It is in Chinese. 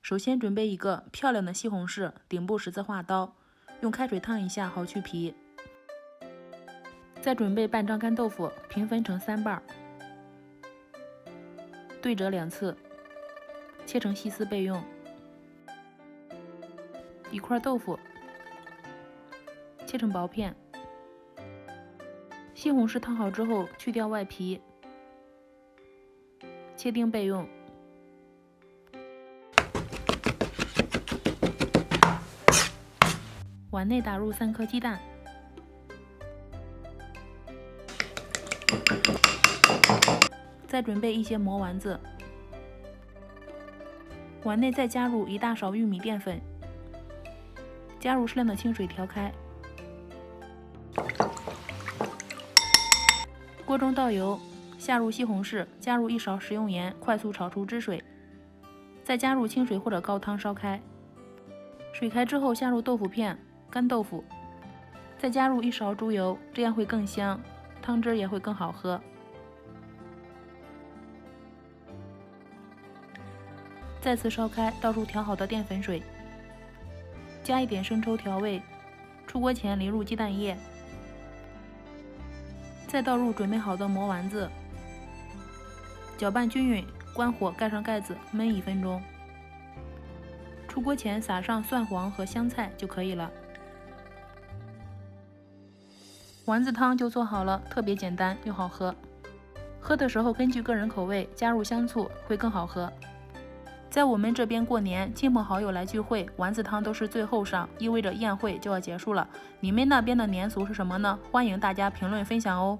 首先准备一个漂亮的西红柿，顶部十字画刀，用开水烫一下，好去皮。再准备半张干豆腐，平分成3瓣，对折2次，切成细丝备用。一块豆腐，切成薄片。西红柿烫好之后，去掉外皮，切丁备用。碗内打入3颗鸡蛋，再准备一些磨丸子。碗内再加入1大勺玉米淀粉，加入适量的清水调开。锅中倒油，下入西红柿，加入1勺食用盐，快速炒出汁水，再加入清水或者高汤烧开。水开之后，下入豆腐片、干豆腐，再加入1勺猪油，这样会更香，汤汁也会更好喝。再次烧开，倒入调好的淀粉水，加一点生抽调味，出锅前淋入鸡蛋液，再倒入准备好的磨丸子，搅拌均匀，关火，盖上盖子焖1分钟。出锅前撒上蒜黄和香菜就可以了。丸子汤就做好了，特别简单又好喝。喝的时候根据个人口味加入香醋会更好喝。在我们这边过年，亲朋好友来聚会，丸子汤都是最后上，意味着宴会就要结束了。你们那边的年俗是什么呢？欢迎大家评论分享哦。